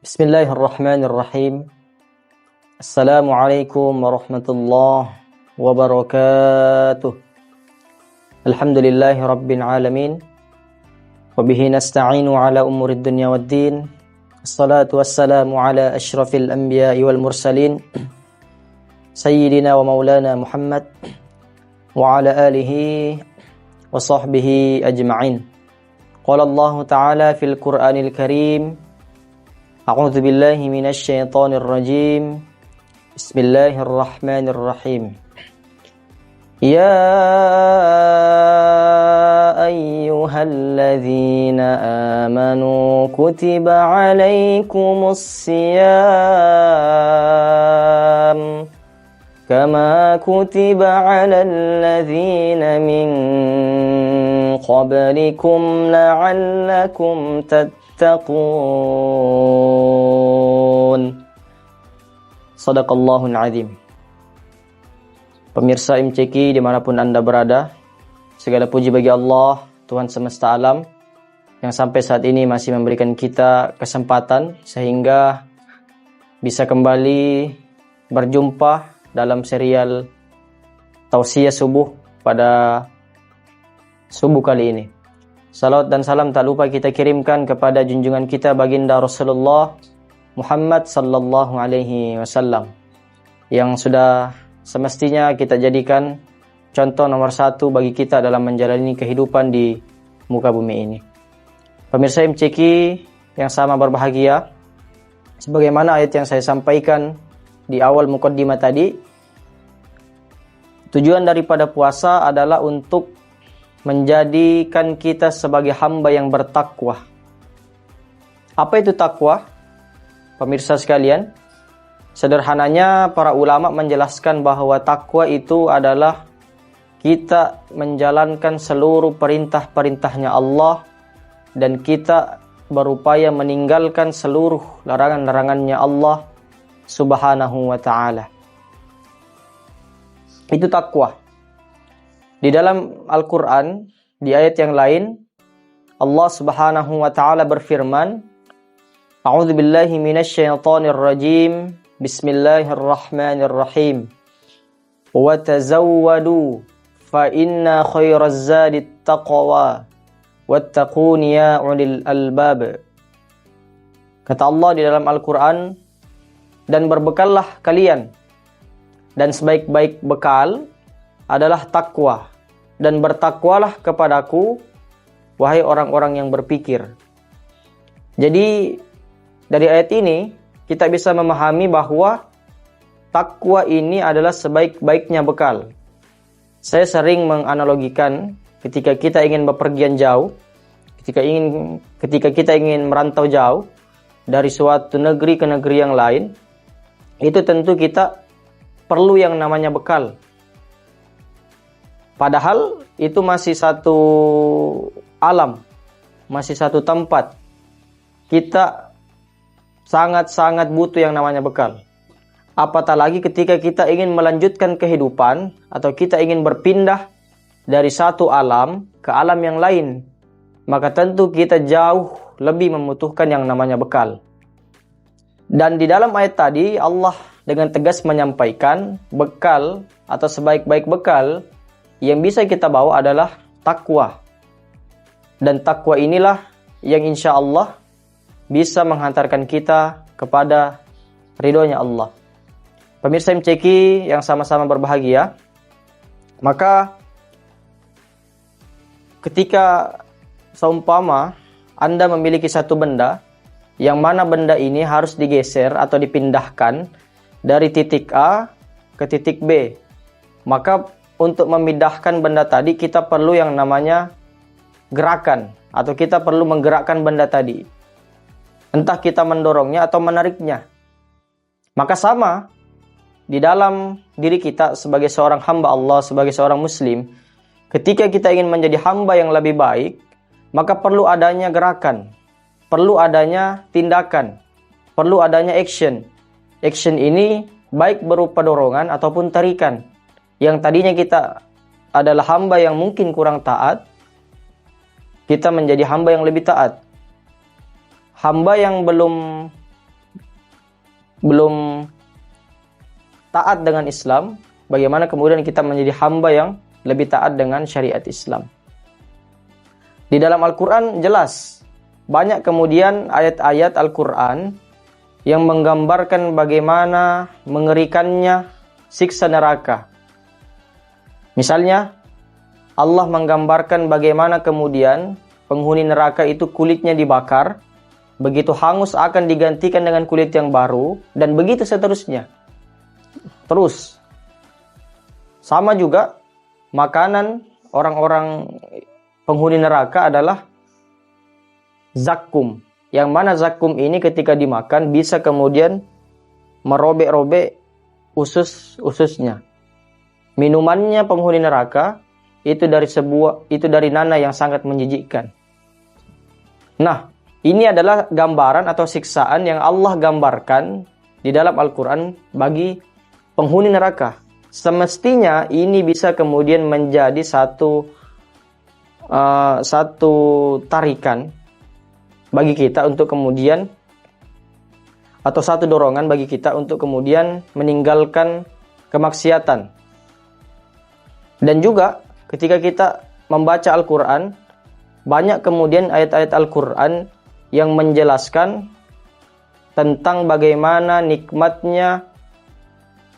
Bismillahirrahmanirrahim. Assalamualaikum warahmatullahi wabarakatuh. Alhamdulillahi rabbil alamin. Wabihi nasta'inu ala umurid dunya waddin. Assalatu wassalamu ala ashrafil anbiya'i wal mursalin. Sayyidina wa maulana Muhammad wa ala alihi wa sahbihi ajma'in. Qala Allah Ta'ala fil Qur'anil Karim. A'udzu billahi minasy syaithanir rajim. Bismillahirrahmanirrahim. Ya ayyuhalladzina amanu kutiba 'alaikumus syiyam kama kutiba 'alal ladzina min qablikum la'allakum tattaqun. Shadaqallahul azim. Pemirsa MCQ dimanapun Anda berada, segala puji bagi Allah, Tuhan semesta alam, yang sampai saat ini masih memberikan kita kesempatan sehingga bisa kembali berjumpa dalam serial Tausiah Subuh pada subuh kali ini. Salawat dan salam tak lupa kita kirimkan kepada junjungan kita baginda Rasulullah Muhammad sallallahu alaihi wasallam, yang sudah semestinya kita jadikan contoh nomor satu bagi kita dalam menjalani kehidupan di muka bumi ini. Pemirsa MCQ yang sama berbahagia, sebagaimana ayat yang saya sampaikan di awal mukaddimah tadi, tujuan daripada puasa adalah untuk menjadikan kita sebagai hamba yang bertakwa. Apa itu takwa? Pemirsa sekalian, sederhananya para ulama menjelaskan bahwa takwa itu adalah kita menjalankan seluruh perintah-perintahnya Allah dan kita berupaya meninggalkan seluruh larangan-larangannya Allah Subhanahu wa ta'ala. Itu takwa. Di dalam Al-Quran, di ayat yang lain, Allah Subhanahu wa ta'ala berfirman, A'udzu billahi minasy syaithanir rajim. Bismillahirrahmanirrahim. Wa tazawwadu fa inna khairaz zadit taqwa wattaquni ya ulil albab. Kata Allah di dalam Al-Quran, dan berbekallah kalian, dan sebaik-baik bekal adalah takwa, dan bertakwalah kepadaku, wahai orang-orang yang berpikir. Jadi dari ayat ini kita bisa memahami bahwa takwa ini adalah sebaik-baiknya bekal. Saya sering menganalogikan ketika kita ingin bepergian jauh, ketika kita ingin merantau jauh dari suatu negeri ke negeri yang lain, itu tentu kita perlu yang namanya bekal. Padahal itu masih satu alam, masih satu tempat. Kita sangat-sangat butuh yang namanya bekal. Apatah lagi ketika kita ingin melanjutkan kehidupan atau kita ingin berpindah dari satu alam ke alam yang lain, maka tentu kita jauh lebih membutuhkan yang namanya bekal. Dan di dalam ayat tadi Allah dengan tegas menyampaikan bekal atau sebaik-baik bekal yang bisa kita bawa adalah takwa. Dan takwa inilah yang insya Allah bisa menghantarkan kita kepada ridhonya Allah. Pemirsa MCQ yang sama-sama berbahagia, maka ketika seumpama Anda memiliki satu benda, yang mana benda ini harus digeser atau dipindahkan dari titik A ke titik B, maka untuk memindahkan benda tadi kita perlu yang namanya gerakan, atau kita perlu menggerakkan benda tadi. Entah kita mendorongnya atau menariknya. Maka sama di dalam diri kita sebagai seorang hamba Allah, sebagai seorang muslim, ketika kita ingin menjadi hamba yang lebih baik, maka perlu adanya gerakan, perlu adanya tindakan, perlu adanya action. Action ini baik berupa dorongan ataupun tarikan. Yang tadinya kita adalah hamba yang mungkin kurang taat, kita menjadi hamba yang lebih taat. Hamba yang belum belum taat dengan Islam, bagaimana kemudian kita menjadi hamba yang lebih taat dengan syariat Islam. Di dalam Al-Quran jelas, banyak kemudian ayat-ayat Al-Quran yang menggambarkan bagaimana mengerikannya siksa neraka. Misalnya, Allah menggambarkan bagaimana kemudian penghuni neraka itu kulitnya dibakar, begitu hangus akan digantikan dengan kulit yang baru, dan begitu seterusnya. Terus, sama juga makanan orang-orang penghuni neraka adalah zakum. Yang mana zakum ini ketika dimakan bisa kemudian merobek-robek usus-ususnya. Minumannya penghuni neraka itu dari nanah yang sangat menjijikkan. Nah, ini adalah gambaran atau siksaan yang Allah gambarkan di dalam Al-Quran bagi penghuni neraka. Semestinya ini bisa kemudian menjadi satu tarikan bagi kita untuk kemudian, atau satu dorongan bagi kita untuk kemudian meninggalkan kemaksiatan. Dan juga ketika kita membaca Al-Quran, banyak kemudian ayat-ayat Al-Quran yang menjelaskan tentang bagaimana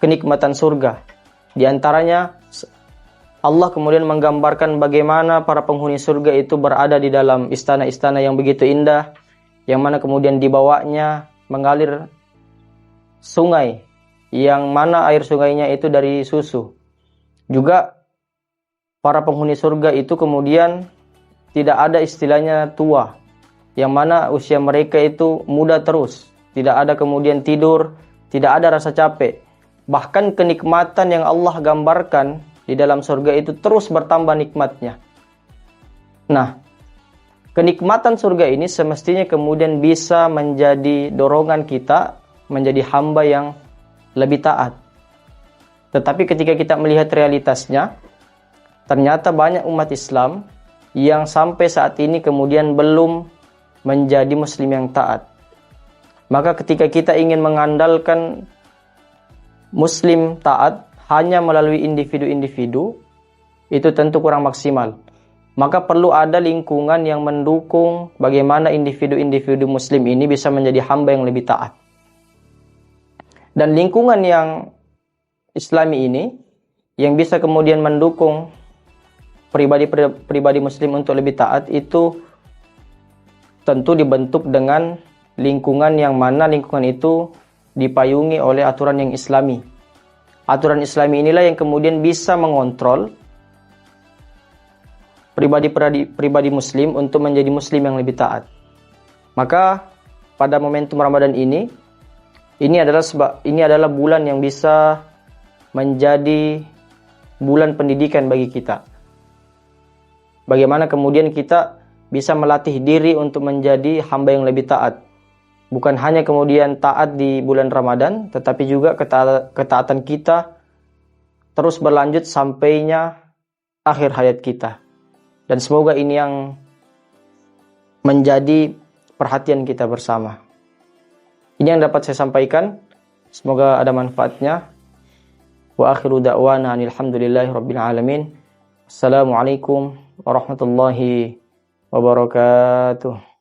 kenikmatan surga. Di antaranya Allah kemudian menggambarkan bagaimana para penghuni surga itu berada di dalam istana-istana yang begitu indah, yang mana kemudian dibawanya mengalir sungai, yang mana air sungainya itu dari susu. Juga para penghuni surga itu kemudian tidak ada istilahnya tua, yang mana usia mereka itu muda terus, tidak ada kemudian tidur, tidak ada rasa capek. Bahkan kenikmatan yang Allah gambarkan di dalam surga itu terus bertambah nikmatnya. Nah, kenikmatan surga ini semestinya kemudian bisa menjadi dorongan kita menjadi hamba yang lebih taat. Tetapi ketika kita melihat realitasnya, ternyata banyak umat Islam yang sampai saat ini kemudian belum menjadi muslim yang taat. Maka ketika kita ingin mengandalkan muslim taat hanya melalui individu-individu, itu tentu kurang maksimal. Maka perlu ada lingkungan yang mendukung bagaimana individu-individu muslim ini bisa menjadi hamba yang lebih taat. Dan lingkungan yang Islami ini, yang bisa kemudian mendukung pribadi muslim untuk lebih taat, itu tentu dibentuk dengan lingkungan yang mana lingkungan itu dipayungi oleh aturan yang Islami. Aturan Islami inilah yang kemudian bisa mengontrol pribadi muslim untuk menjadi muslim yang lebih taat. Maka pada momentum Ramadan ini adalah bulan yang bisa menjadi bulan pendidikan bagi kita. Bagaimana kemudian kita bisa melatih diri untuk menjadi hamba yang lebih taat. Bukan hanya kemudian taat di bulan Ramadan, tetapi juga ketaatan kita terus berlanjut sampainya akhir hayat kita. Dan semoga ini yang menjadi perhatian kita bersama. Ini yang dapat saya sampaikan. Semoga ada manfaatnya. Wa akhiru da'wana alhamdulillahi rabbil alamin. Assalamualaikum warahmatullahi wabarakatuh.